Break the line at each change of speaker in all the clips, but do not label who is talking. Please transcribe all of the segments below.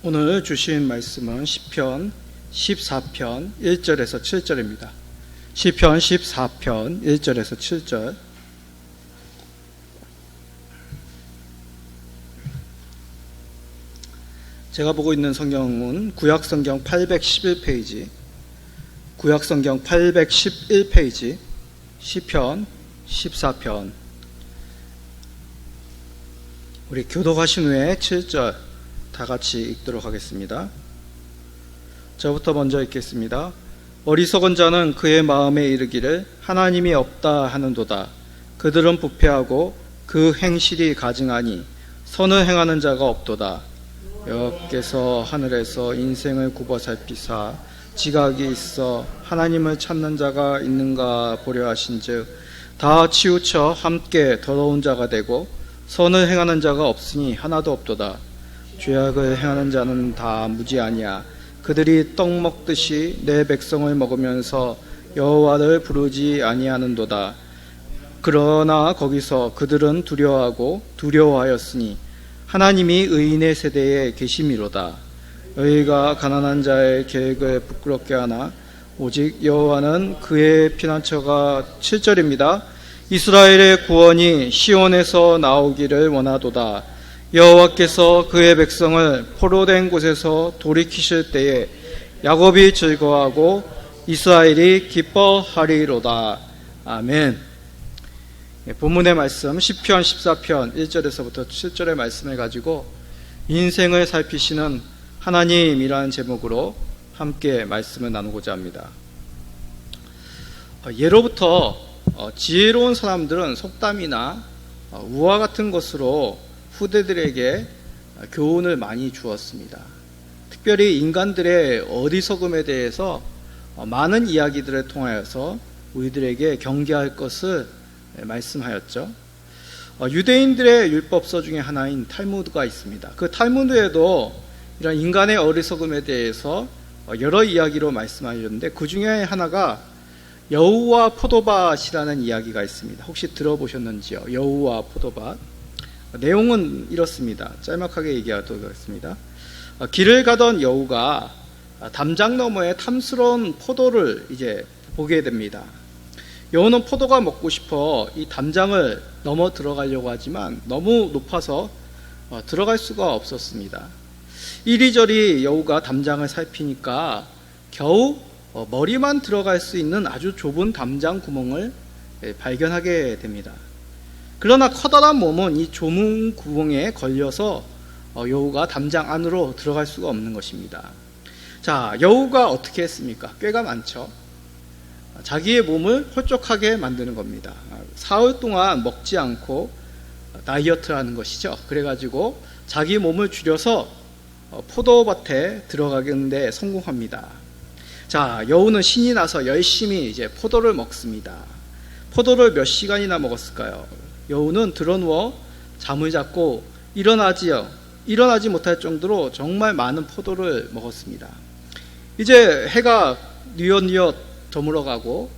오늘 주신 말씀은 시편 14편 1절에서 7절입니다. 시편 14편 1절에서 7절. 제가 보고 있는 성경은 구약성경 811페이지, 구약성경 811페이지, 시편 14편. 우리 교독하신 후에 7절 다 같이 읽도록 하겠습니다. 저부터 먼저 읽겠습니다. 어리석은 자는 그의 마음에 이르기를 하나님이 없다 하는도다. 그들은 부패하고 그 행실이 가증하니 선을 행하는 자가 없도다. 여호와께서 하늘에서 인생을 굽어 살피사 지각이 있어 하나님을 찾는 자가 있는가 보려 하신즉 다 치우쳐 함께 더러운 자가 되고 선을 행하는 자가 없으니 하나도 없도다. 죄악을 행하는 자는 다 무지하니야. 그들이 떡 먹듯이 내 백성을 먹으면서 여호와를 부르지 아니하는도다. 그러나 거기서 그들은 두려워하고 두려워하였으니 하나님이 의인의 세대에 계심이로다. 의가 가난한 자의 계획을 부끄럽게 하나 오직 여호와는 그의 피난처가. 7절입니다. 이스라엘의 구원이 시온에서 나오기를 원하도다. 여호와께서 그의 백성을 포로된 곳에서 돌이키실 때에 야곱이 즐거워하고 이스라엘이 기뻐하리로다. 아멘. 본문의 말씀 시편 14편 1절에서부터 7절의 말씀을 가지고 인생을 살피시는 하나님이라는 제목으로 함께 말씀을 나누고자 합니다. 예로부터 지혜로운 사람들은 속담이나 우화 같은 것으로 후대들에게 교훈을 많이 주었습니다. 특별히 인간들의 어리석음에 대해서 많은 이야기들을 통하여서 우리들에게 경계할 것을 말씀하였죠. 유대인들의 율법서 중에 하나인 탈무드가 있습니다. 그 탈무드에도 이런 인간의 어리석음에 대해서 여러 이야기로 말씀하셨는데 그 중에 하나가 여우와 포도밭이라는 이야기가 있습니다. 혹시 들어보셨는지요? 여우와 포도밭. 내용은 이렇습니다. 짤막하게 얘기하도록 하겠습니다. 길을 가던 여우가 담장 너머에 탐스러운 포도를 이제 보게 됩니다. 여우는 포도가 먹고 싶어 이 담장을 넘어 들어가려고 하지만 너무 높아서 들어갈 수가 없었습니다. 이리저리 여우가 담장을 살피니까 겨우 머리만 들어갈 수 있는 아주 좁은 담장 구멍을 발견하게 됩니다. 그러나 커다란 몸은 이 좁은 구멍에 걸려서 여우가 담장 안으로 들어갈 수가 없는 것입니다. 자, 여우가 어떻게 했습니까? 꾀가 많죠. 자기의 몸을 홀쭉하게 만드는 겁니다. 사흘 동안 먹지 않고 다이어트하는 것이죠. 그래가지고 자기 몸을 줄여서 포도밭에 들어가는데 성공합니다. 자, 여우는 신이 나서 열심히 이제 포도를 먹습니다. 포도를 몇 시간이나 먹었을까요? 여우는 드러누워 잠을 잤고 일어나지 못할 정도로 정말 많은 포도를 먹었습니다. 이제 해가 뉘엿뉘엿 저물어가고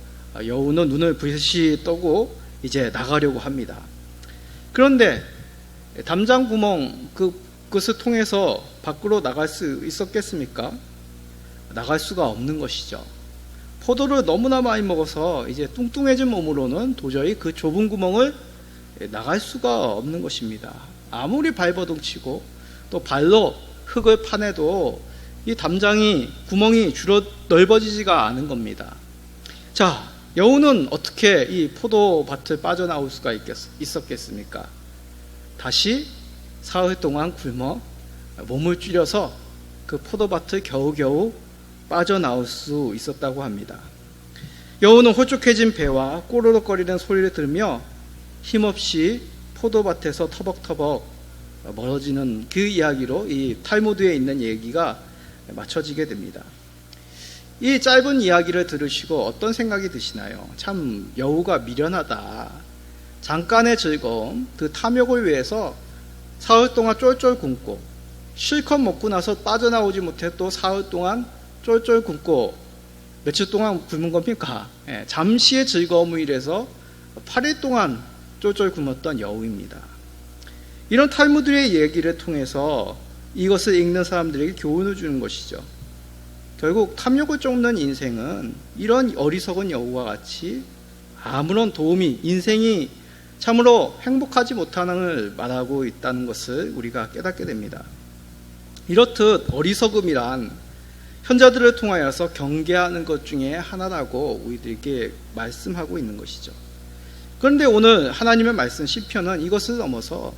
여우는 눈을 부시 뜨고 이제 나가려고 합니다. 그런데 담장 구멍 그것을 통해서 밖으로 나갈 수 있었겠습니까? 나갈 수가 없는 것이죠. 포도를 너무나 많이 먹어서 이제 뚱뚱해진 몸으로는 도저히 그 좁은 구멍을 나갈 수가 없는 것입니다. 아무리 발버둥치고 또 발로 흙을 파내도 이 구멍이 줄어 넓어지지가 않은 겁니다. 자, 여우는 어떻게 이 포도밭을 빠져나올 수가 있었겠습니까? 다시 사흘 동안 굶어 몸을 줄여서 그 포도밭을 겨우겨우 빠져나올 수 있었다고 합니다. 여우는 홀쭉해진 배와 꼬르륵거리는 소리를 들으며 힘없이 포도밭에서 터벅터벅 멀어지는 그 이야기로 이 탈무드에 있는 얘기가 맞춰지게 됩니다. 이 짧은 이야기를 들으시고 어떤 생각이 드시나요? 참 여우가 미련하다. 잠깐의 즐거움, 그 탐욕을 위해서 사흘 동안 쫄쫄 굶고 실컷 먹고 나서 빠져나오지 못해 또 사흘 동안 쫄쫄 굶고 며칠 동안 굶은 겁니까? 잠시의 즐거움을 위해서 8일 동안 쫄쫄 굶었던 여우입니다. 이런 탈무드의 얘기를 통해서 이것을 읽는 사람들에게 교훈을 주는 것이죠. 결국 탐욕을 쫓는 인생은 이런 어리석은 여우와 같이 아무런 도움이, 인생이 참으로 행복하지 못하는 말하고 있다는 것을 우리가 깨닫게 됩니다. 이렇듯 어리석음이란 현자들을 통하여서 경계하는 것 중에 하나라고 우리들에게 말씀하고 있는 것이죠. 그런데 오늘 하나님의 말씀 시편은 이것을 넘어서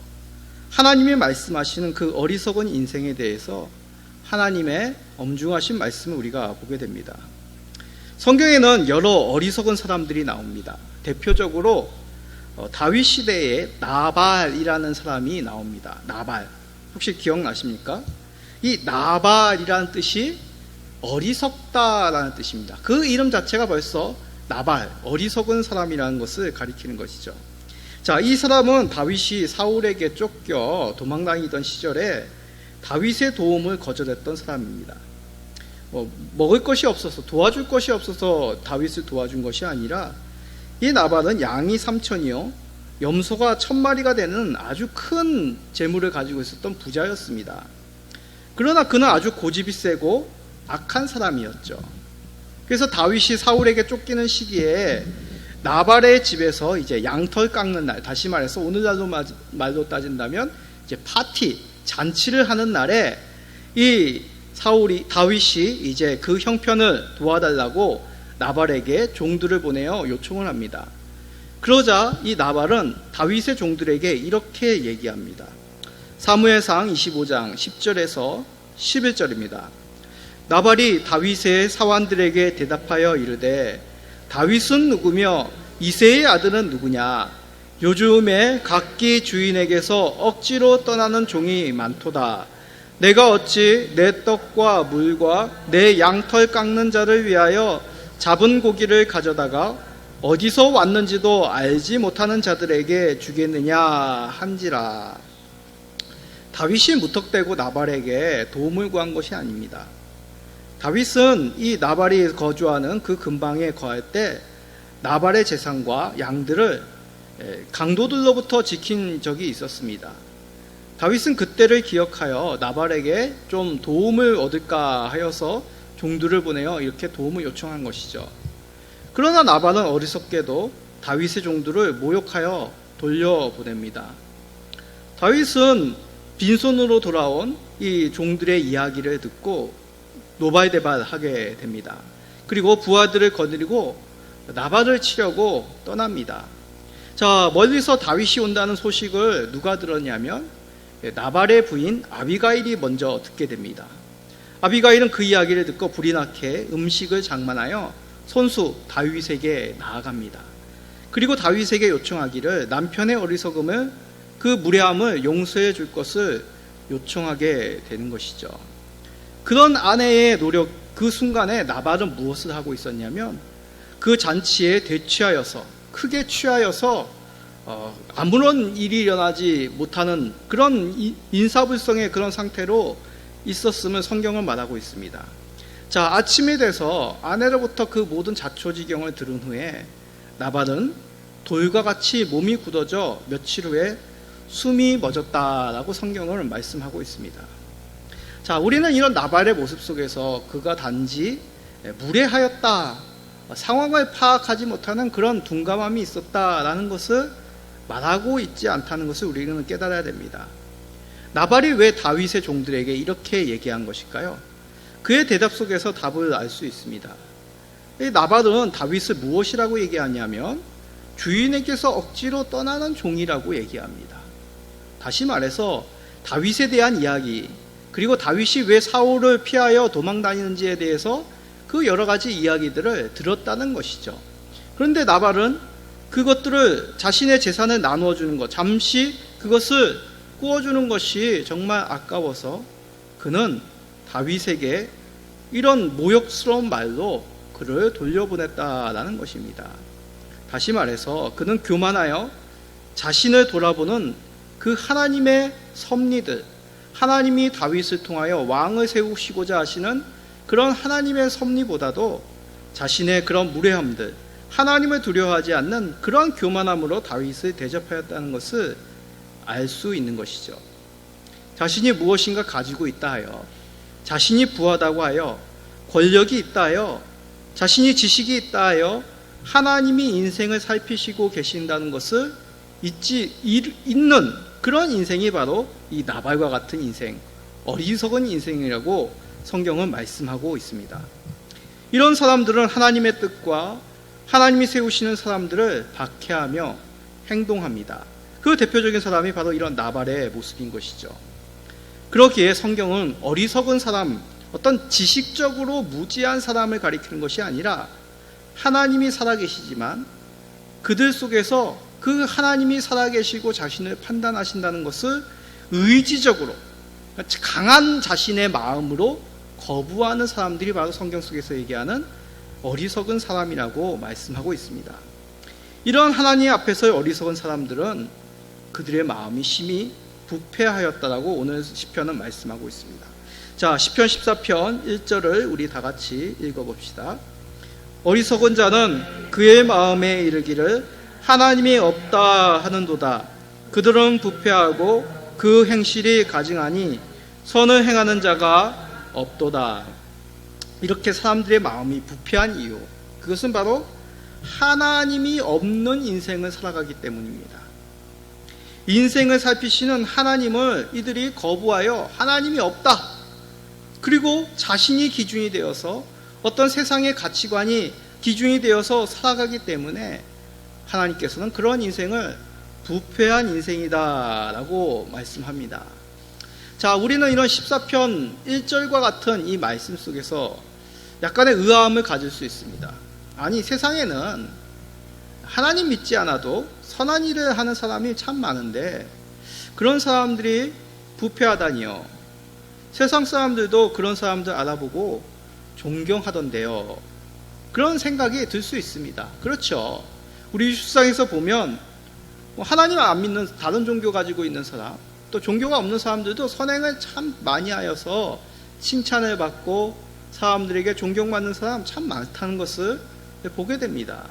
하나님이 말씀하시는 그 어리석은 인생에 대해서 하나님의 엄중하신 말씀을 우리가 보게 됩니다. 성경에는 여러 어리석은 사람들이 나옵니다. 대표적으로 다윗 시대에 나발이라는 사람이 나옵니다. 나발, 혹시 기억나십니까? 이 나발이라는 뜻이 어리석다라는 뜻입니다. 그 이름 자체가 벌써 나발, 어리석은 사람이라는 것을 가리키는 것이죠. 자, 이 사람은 다윗이 사울에게 쫓겨 도망다니던 시절에 다윗의 도움을 거절했던 사람입니다. 먹을 것이 없어서, 도와줄 것이 없어서 다윗을 도와준 것이 아니라 이 나발은 양이 3,000이요 염소가 1,000마리가 되는 아주 큰 재물을 가지고 있었던 부자였습니다. 그러나 그는 아주 고집이 세고 악한 사람이었죠. 그래서 다윗이 사울에게 쫓기는 시기에 나발의 집에서 이제 양털 깎는 날, 다시 말해서 오늘날로 말로 따진다면 이제 파티, 잔치를 하는 날에 이 다윗이 이제 그 형편을 도와달라고 나발에게 종들을 보내어 요청을 합니다. 그러자 이 나발은 다윗의 종들에게 이렇게 얘기합니다. 사무엘상 25장 10절에서 11절입니다. 나발이 다윗의 사환들에게 대답하여 이르되 다윗은 누구며 이새의 아들은 누구냐? 요즘에 각기 주인에게서 억지로 떠나는 종이 많도다. 내가 어찌 내 떡과 물과 내 양털 깎는 자를 위하여 잡은 고기를 가져다가 어디서 왔는지도 알지 못하는 자들에게 주겠느냐 한지라. 다윗이 무턱대고 나발에게 도움을 구한 것이 아닙니다. 다윗은 이 나발이 거주하는 그 근방에 거할 때 나발의 재산과 양들을 강도들로부터 지킨 적이 있었습니다. 다윗은 그때를 기억하여 나발에게 좀 도움을 얻을까 하여서 종들을 보내어 이렇게 도움을 요청한 것이죠. 그러나 나발은 어리석게도 다윗의 종들을 모욕하여 돌려보냅니다. 다윗은 빈손으로 돌아온 이 종들의 이야기를 듣고 노발대발하게 됩니다. 그리고 부하들을 거느리고 나발을 치려고 떠납니다. 자, 멀리서 다윗이 온다는 소식을 누가 들었냐면 나발의 부인 아비가일이 먼저 듣게 됩니다. 아비가일은 그 이야기를 듣고 불이 나게 음식을 장만하여 손수 다윗에게 나아갑니다. 그리고 다윗에게 요청하기를 남편의 어리석음을, 그 무례함을 용서해 줄 것을 요청하게 되는 것이죠. 그런 아내의 노력, 그 순간에 나발은 무엇을 하고 있었냐면 그 잔치에 되취하여서, 크게 취하여서 아무런 일이 일어나지 못하는 그런 인사불성의 그런 상태로 있었음을 성경은 말하고 있습니다. 자, 아침이 돼서 아내로부터 그 모든 자초지경을 들은 후에 나발은 돌과 같이 몸이 굳어져 며칠 후에 숨이 멎었다라고 성경은 말씀하고 있습니다. 자, 우리는 이런 나발의 모습 속에서 그가 단지 무례하였다, 상황을 파악하지 못하는 그런 둔감함이 있었다라는 것을 말하고 있지 않다는 것을 우리는 깨달아야 됩니다. 나발이 왜 다윗의 종들에게 이렇게 얘기한 것일까요? 그의 대답 속에서 답을 알 수 있습니다. 이 나발은 다윗을 무엇이라고 얘기하냐면 주인에게서 억지로 떠나는 종이라고 얘기합니다. 다시 말해서 다윗에 대한 이야기, 그리고 다윗이 왜 사울을 피하여 도망다니는지에 대해서 그 여러 가지 이야기들을 들었다는 것이죠. 그런데 나발은 그것들을, 자신의 재산을 나누어 주는 것, 잠시 그것을 구워주는 것이 정말 아까워서 그는 다윗에게 이런 모욕스러운 말로 그를 돌려보냈다라는 것입니다. 다시 말해서 그는 교만하여 자신을 돌아보는 그 하나님의 섭리들, 하나님이 다윗을 통하여 왕을 세우시고자 하시는 그런 하나님의 섭리보다도 자신의 그런 무례함들, 하나님을 두려워하지 않는 그런 교만함으로 다윗을 대접하였다는 것을 알 수 있는 것이죠. 자신이 무엇인가 가지고 있다 하여, 자신이 부하다고 하여, 권력이 있다 하여, 자신이 지식이 있다 하여 하나님이 인생을 살피시고 계신다는 것을 잊는 그런 인생이 바로 이 나발과 같은 인생, 어리석은 인생이라고 성경은 말씀하고 있습니다. 이런 사람들은 하나님의 뜻과 하나님이 세우시는 사람들을 박해하며 행동합니다. 그 대표적인 사람이 바로 이런 나발의 모습인 것이죠. 그러기에 성경은 어리석은 사람, 어떤 지식적으로 무지한 사람을 가리키는 것이 아니라 하나님이 살아계시지만 그들 속에서 그 하나님이 살아계시고 자신을 판단하신다는 것을 의지적으로 강한 자신의 마음으로 거부하는 사람들이 바로 성경 속에서 얘기하는 어리석은 사람이라고 말씀하고 있습니다. 이런 하나님 앞에서의 어리석은 사람들은 그들의 마음이 심히 부패하였다라고 오늘 시편은 말씀하고 있습니다. 자, 시편 14편 1절을 우리 다 같이 읽어봅시다. 어리석은 자는 그의 마음에 이르기를 하나님이 없다 하는도다. 그들은 부패하고 그 행실이 가증하니 선을 행하는 자가 없도다. 이렇게 사람들의 마음이 부패한 이유, 그것은 바로 하나님이 없는 인생을 살아가기 때문입니다. 인생을 살피시는 하나님을 이들이 거부하여 하나님이 없다, 그리고 자신이 기준이 되어서 어떤 세상의 가치관이 기준이 되어서 살아가기 때문에 하나님께서는 그런 인생을 부패한 인생이다 라고 말씀합니다. 자, 우리는 이런 14편 1절과 같은 이 말씀 속에서 약간의 의아함을 가질 수 있습니다. 아니, 세상에는 하나님 믿지 않아도 선한 일을 하는 사람이 참 많은데 그런 사람들이 부패하다니요. 세상 사람들도 그런 사람들 알아보고 존경하던데요. 그런 생각이 들 수 있습니다. 그렇죠. 우리 일상에서 보면 하나님 안 믿는 다른 종교 가지고 있는 사람, 또 종교가 없는 사람들도 선행을 참 많이 하여서 칭찬을 받고 사람들에게 존경받는 사람 참 많다는 것을 보게 됩니다.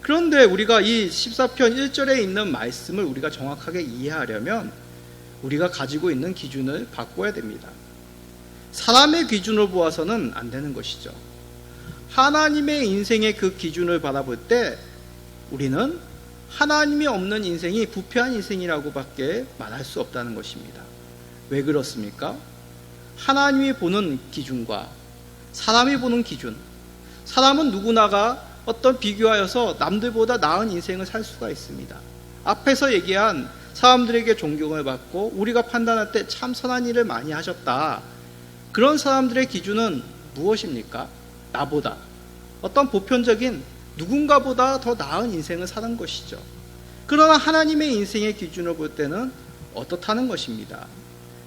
그런데 우리가 이 14편 1절에 있는 말씀을 우리가 정확하게 이해하려면 우리가 가지고 있는 기준을 바꿔야 됩니다. 사람의 기준으로 보아서는 안 되는 것이죠. 하나님의 인생의 그 기준을 바라볼 때 우리는 하나님이 없는 인생이 부패한 인생이라고밖에 말할 수 없다는 것입니다. 왜 그렇습니까? 하나님이 보는 기준과 사람이 보는 기준, 사람은 누구나가 어떤 비교하여서 남들보다 나은 인생을 살 수가 있습니다. 앞에서 얘기한 사람들에게 존경을 받고 우리가 판단할 때 참 선한 일을 많이 하셨다, 그런 사람들의 기준은 무엇입니까? 나보다 어떤 보편적인 누군가보다 더 나은 인생을 사는 것이죠. 그러나 하나님의 인생의 기준으로 볼 때는 어떻다는 것입니다.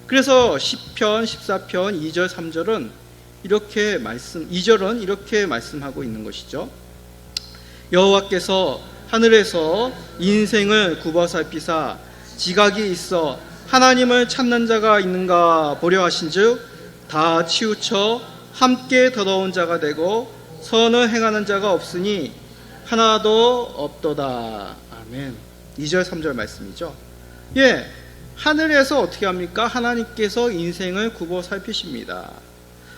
그래서 시편 14편 2절 3절은 이렇게 2절은 이렇게 말씀하고 있는 것이죠. 여호와께서 하늘에서 인생을 굽어 살피사 지각이 있어 하나님을 찾는 자가 있는가 보려 하신즉 다 치우쳐 함께 더러운 자가 되고 선을 행하는 자가 없으니 하나도 없도다. 아멘. 2절 3절 말씀이죠. 예, 하늘에서 어떻게 합니까? 하나님께서 인생을 굽어 살피십니다.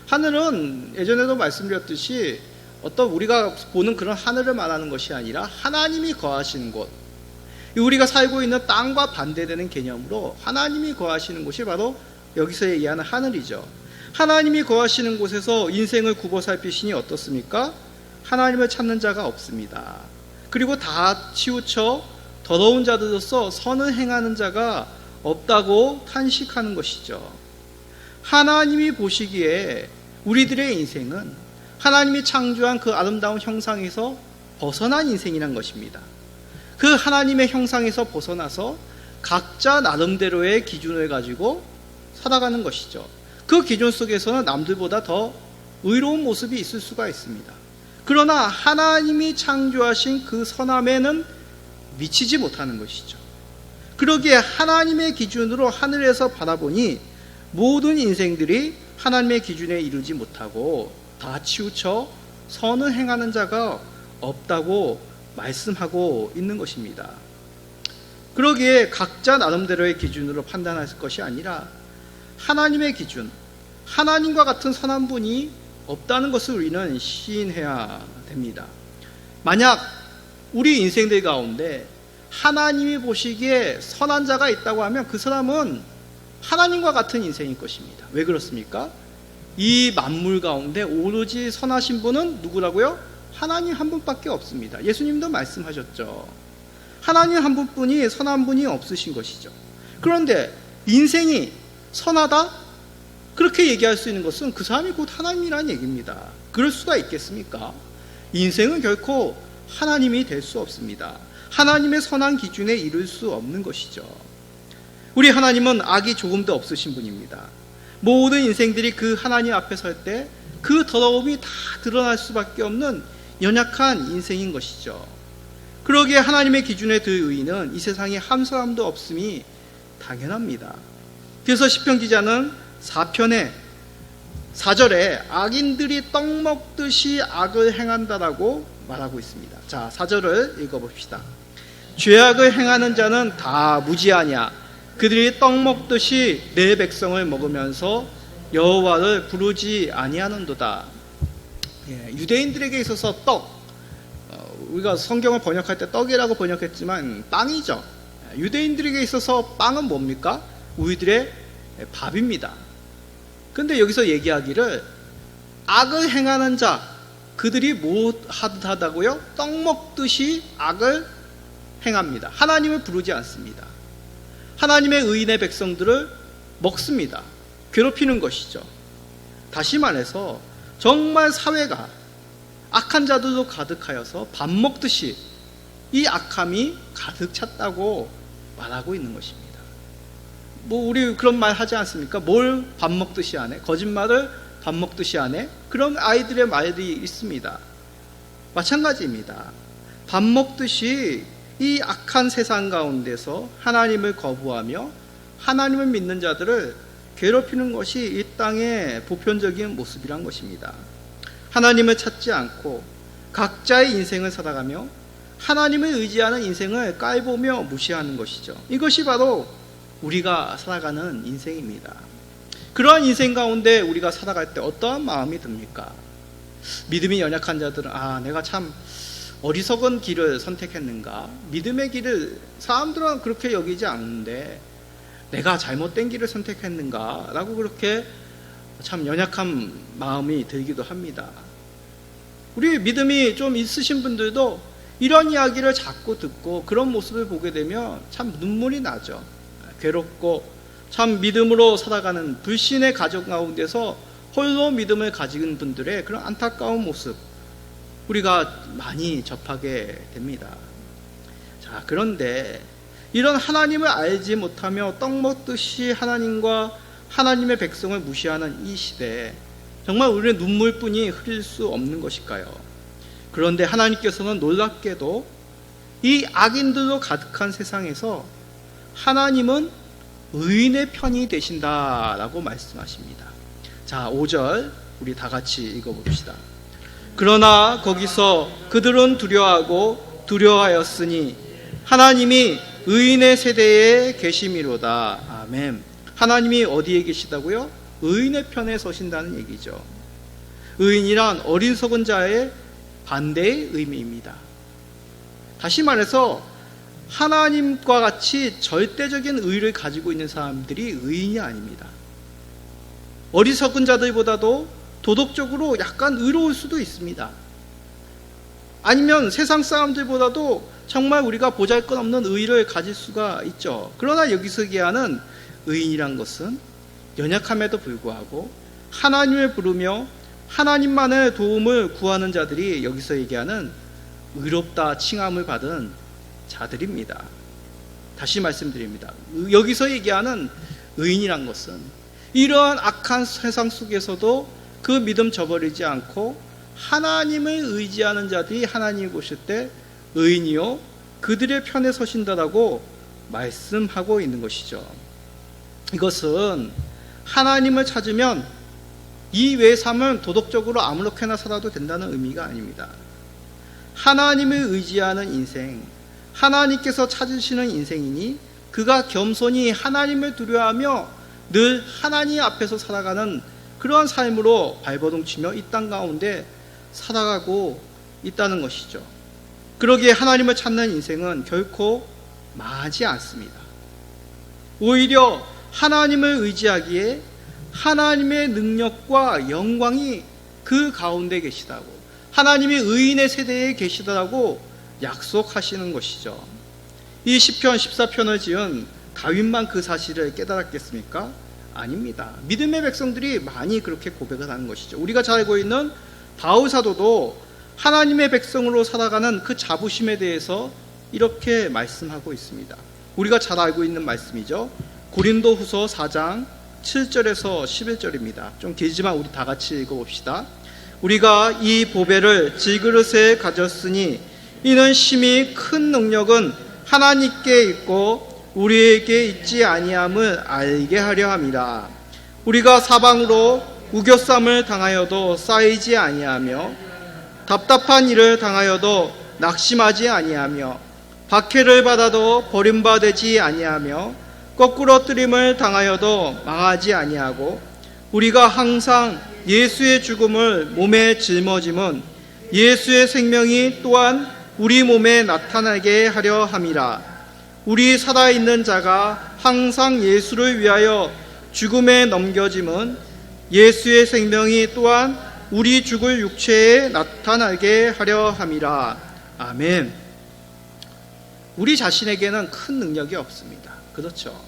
하늘은 예전에도 말씀드렸듯이 어떤 우리가 보는 그런 하늘을 말하는 것이 아니라 하나님이 거하시는 곳, 우리가 살고 있는 땅과 반대되는 개념으로 하나님이 거하시는 곳이 바로 여기서 얘기하는 하늘이죠. 하나님이 거하시는 곳에서 인생을 굽어 살피시니 어떻습니까? 하나님을 찾는 자가 없습니다. 그리고 다 치우쳐 더러운 자들로서 선을 행하는 자가 없다고 탄식하는 것이죠. 하나님이 보시기에 우리들의 인생은 하나님이 창조한 그 아름다운 형상에서 벗어난 인생이란 것입니다. 그 하나님의 형상에서 벗어나서 각자 나름대로의 기준을 가지고 살아가는 것이죠. 그 기준 속에서는 남들보다 더 의로운 모습이 있을 수가 있습니다. 그러나 하나님이 창조하신 그 선함에는 미치지 못하는 것이죠. 그러기에 하나님의 기준으로 하늘에서 바라보니 모든 인생들이 하나님의 기준에 이르지 못하고 다 치우쳐 선을 행하는 자가 없다고 말씀하고 있는 것입니다. 그러기에 각자 나름대로의 기준으로 판단할 것이 아니라 하나님의 기준, 하나님과 같은 선한 분이 없다는 것을 우리는 시인해야 됩니다. 만약 우리 인생들 가운데 하나님이 보시기에 선한 자가 있다고 하면 그 사람은 하나님과 같은 인생일 것입니다. 왜 그렇습니까? 이 만물 가운데 오로지 선하신 분은 누구라고요? 하나님 한 분밖에 없습니다. 예수님도 말씀하셨죠. 하나님 한 분뿐이 선한 분이 없으신 것이죠. 그런데 인생이 선하다? 그렇게 얘기할 수 있는 것은 그 사람이 곧 하나님이라는 얘기입니다. 그럴 수가 있겠습니까? 인생은 결코 하나님이 될 수 없습니다. 하나님의 선한 기준에 이를 수 없는 것이죠. 우리 하나님은 악이 조금도 없으신 분입니다. 모든 인생들이 그 하나님 앞에 설 때 그 더러움이 다 드러날 수밖에 없는 연약한 인생인 것이죠. 그러기에 하나님의 기준에 들 의인은 이 세상에 한 사람도 없음이 당연합니다. 그래서 시편 기자는 4편의 4절에 악인들이 떡 먹듯이 악을 행한다라고 말하고 있습니다. 자, 4절을 읽어봅시다. 죄악을 행하는 자는 다 무지하냐? 그들이 떡 먹듯이 내 백성을 먹으면서 여호와를 부르지 아니하는도다. 유대인들에게 있어서 떡, 우리가 성경을 번역할 때 떡이라고 번역했지만 빵이죠. 유대인들에게 있어서 빵은 뭡니까? 우리들의 밥입니다. 그런데 여기서 얘기하기를 악을 행하는 자, 그들이 못하다고요? 떡 먹듯이 악을 행합니다. 하나님을 부르지 않습니다. 하나님의 의인의 백성들을 먹습니다. 괴롭히는 것이죠. 다시 말해서 정말 사회가 악한 자들로 가득하여서 밥 먹듯이 이 악함이 가득 찼다고 말하고 있는 것입니다. 우리 그런 말 하지 않습니까? 뭘 밥 먹듯이 하네? 거짓말을 밥 먹듯이 하네? 그런 아이들의 말이 있습니다. 마찬가지입니다. 밥 먹듯이 이 악한 세상 가운데서 하나님을 거부하며 하나님을 믿는 자들을 괴롭히는 것이 이 땅의 보편적인 모습이란 것입니다. 하나님을 찾지 않고 각자의 인생을 살아가며 하나님을 의지하는 인생을 깔보며 무시하는 것이죠. 이것이 바로 우리가 살아가는 인생입니다. 그러한 인생 가운데 우리가 살아갈 때 어떠한 마음이 듭니까? 믿음이 연약한 자들은 내가 참 어리석은 길을 선택했는가? 믿음의 길을 사람들은 그렇게 여기지 않는데 내가 잘못된 길을 선택했는가? 라고 그렇게 참 연약한 마음이 들기도 합니다. 우리 믿음이 좀 있으신 분들도 이런 이야기를 자꾸 듣고 그런 모습을 보게 되면 참 눈물이 나죠. 괴롭고 참 믿음으로 살아가는 불신의 가정 가운데서 홀로 믿음을 가진 분들의 그런 안타까운 모습 우리가 많이 접하게 됩니다. 자, 그런데 이런 하나님을 알지 못하며 떡 먹듯이 하나님과 하나님의 백성을 무시하는 이 시대에 정말 우리는 눈물뿐이 흘릴 수 없는 것일까요? 그런데 하나님께서는 놀랍게도 이 악인들로 가득한 세상에서 하나님은 의인의 편이 되신다라고 말씀하십니다. 자, 5절 우리 다 같이 읽어봅시다. 그러나 거기서 그들은 두려워하고 두려워하였으니 하나님이 의인의 세대에 계심이로다. 아멘. 하나님이 어디에 계시다고요? 의인의 편에 서신다는 얘기죠. 의인이란 어리석은 자의 반대의 의미입니다. 다시 말해서 하나님과 같이 절대적인 의를 가지고 있는 사람들이 의인이 아닙니다. 어리석은 자들보다도 도덕적으로 약간 의로울 수도 있습니다. 아니면 세상 사람들보다도 정말 우리가 보잘것없는 의를 가질 수가 있죠. 그러나 여기서 얘기하는 의인이란 것은 연약함에도 불구하고 하나님을 부르며 하나님만의 도움을 구하는 자들이 여기서 얘기하는 의롭다 칭함을 받은 자들입니다. 다시 말씀드립니다. 여기서 얘기하는 의인이란 것은 이러한 악한 세상 속에서도 그 믿음 저버리지 않고 하나님을 의지하는 자들이 하나님을 보실 때 의인이요 그들의 편에 서신다라고 말씀하고 있는 것이죠. 이것은 하나님을 찾으면 이 외의 삶은 도덕적으로 아무렇게나 살아도 된다는 의미가 아닙니다. 하나님을 의지하는 인생, 하나님께서 찾으시는 인생이니 그가 겸손히 하나님을 두려워하며 늘 하나님 앞에서 살아가는 그러한 삶으로 발버둥치며 이 땅 가운데 살아가고 있다는 것이죠. 그러기에 하나님을 찾는 인생은 결코 망하지 않습니다. 오히려 하나님을 의지하기에 하나님의 능력과 영광이 그 가운데 계시다고, 하나님이 의인의 세대에 계시다고 약속하시는 것이죠. 이 시편 14편을 지은 다윗만 그 사실을 깨달았겠습니까? 아닙니다. 믿음의 백성들이 많이 그렇게 고백을 하는 것이죠. 우리가 잘 알고 있는 바울 사도도 하나님의 백성으로 살아가는 그 자부심에 대해서 이렇게 말씀하고 있습니다. 우리가 잘 알고 있는 말씀이죠. 고린도 후서 4장 7절에서 11절입니다. 좀 길지만 우리 다 같이 읽어봅시다. 우리가 이 보배를 질그릇에 가졌으니 이는 심히 큰 능력은 하나님께 있고 우리에게 있지 아니함을 알게 하려 함이라. 우리가 사방으로 우겨쌈을 당하여도 쌓이지 아니하며 답답한 일을 당하여도 낙심하지 아니하며 박해를 받아도 버림받지 아니하며 거꾸로 뜨림을 당하여도 망하지 아니하고 우리가 항상 예수의 죽음을 몸에 짊어짐은 예수의 생명이 또한 우리 몸에 나타나게 하려 함이라. 우리 살아있는 자가 항상 예수를 위하여 죽음에 넘겨짐은 예수의 생명이 또한 우리 죽을 육체에 나타나게 하려 함이라. 아멘. 우리 자신에게는 큰 능력이 없습니다. 그렇죠?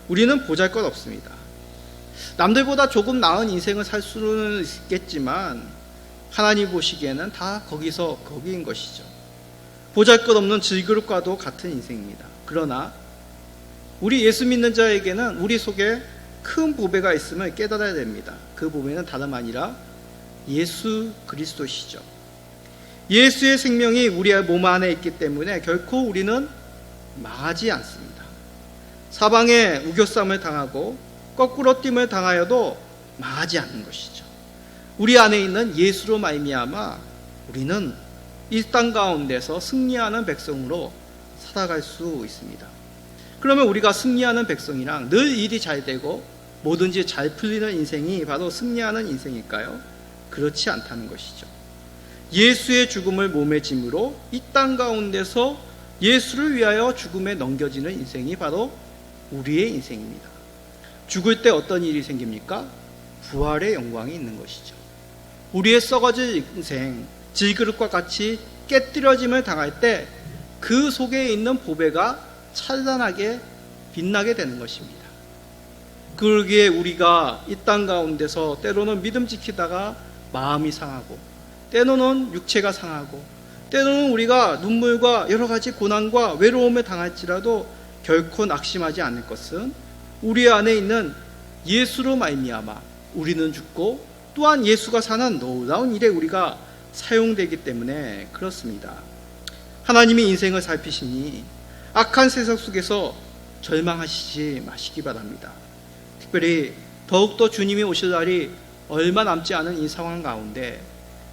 우리는 보잘것없습니다. 남들보다 조금 나은 인생을 살 수는 있겠지만 하나님 보시기에는 다 거기인 것이죠. 보잘것없는 질그릇과도 같은 인생입니다. 그러나 우리 예수 믿는 자에게는 우리 속에 큰 보배가 있음을 깨달아야 됩니다. 그 보배는 다름 아니라 예수 그리스도시죠. 예수의 생명이 우리의 몸 안에 있기 때문에 결코 우리는 망하지 않습니다. 사방에 우겨쌈을 당하고 거꾸로 띵을 당하여도 망하지 않는 것이죠. 우리 안에 있는 예수로 말미암아 우리는 이 땅 가운데서 승리하는 백성으로 살아갈 수 있습니다. 그러면 우리가 승리하는 백성이랑 늘 일이 잘 되고 뭐든지 잘 풀리는 인생이 바로 승리하는 인생일까요? 그렇지 않다는 것이죠. 예수의 죽음을 몸에 짐으로 이 땅 가운데서 예수를 위하여 죽음에 넘겨지는 인생이 바로 우리의 인생입니다. 죽을 때 어떤 일이 생깁니까? 부활의 영광이 있는 것이죠. 우리의 썩어질 인생, 질그릇과 같이 깨뜨려짐을 당할 때 그 속에 있는 보배가 찬란하게 빛나게 되는 것입니다. 그러기에 우리가 이 땅 가운데서 때로는 믿음 지키다가 마음이 상하고 때로는 육체가 상하고 때로는 우리가 눈물과 여러 가지 고난과 외로움에 당할지라도 결코 낙심하지 않을 것은 우리 안에 있는 예수로 말미암아 우리는 죽고 또한 예수가 사는 놀라운 일에 우리가 사용되기 때문에 그렇습니다. 하나님이 인생을 살피시니 악한 세상 속에서 절망하시지 마시기 바랍니다. 특별히 더욱더 주님이 오실 날이 얼마 남지 않은 이 상황 가운데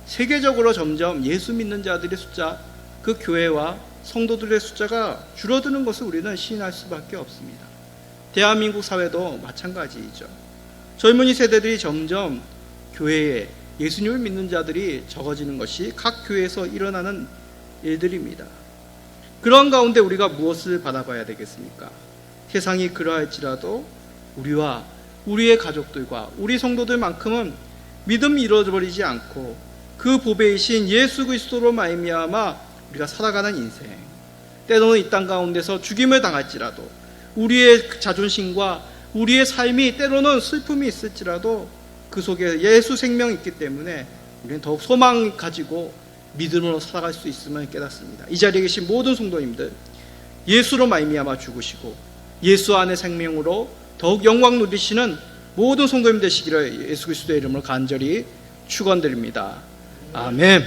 세계적으로 점점 예수 믿는 자들의 숫자, 그 교회와 성도들의 숫자가 줄어드는 것을 우리는 시인할 수밖에 없습니다. 대한민국 사회도 마찬가지이죠. 젊은이 세대들이 점점 교회에 예수님을 믿는 자들이 적어지는 것이 각 교회에서 일어나는 일들입니다. 그런 가운데 우리가 무엇을 바라봐야 되겠습니까? 세상이 그러할지라도 우리와 우리의 가족들과 우리 성도들만큼은 믿음이 잃어버리지 않고 그 보배이신 예수 그리스도로 말미암아 우리가 살아가는 인생, 때로는 이 땅 가운데서 죽임을 당할지라도 우리의 자존심과 우리의 삶이 때로는 슬픔이 있을지라도 그 속에 예수 생명이 있기 때문에 우리는 더욱 소망 가지고 믿음으로 살아갈 수 있음을 깨닫습니다. 이 자리에 계신 모든 성도님들, 예수로 말미암아 죽으시고 예수 안의 생명으로 더욱 영광 누리시는 모든 성도님 되시기를 예수 그리스도의 이름으로 간절히 축원드립니다. 아멘.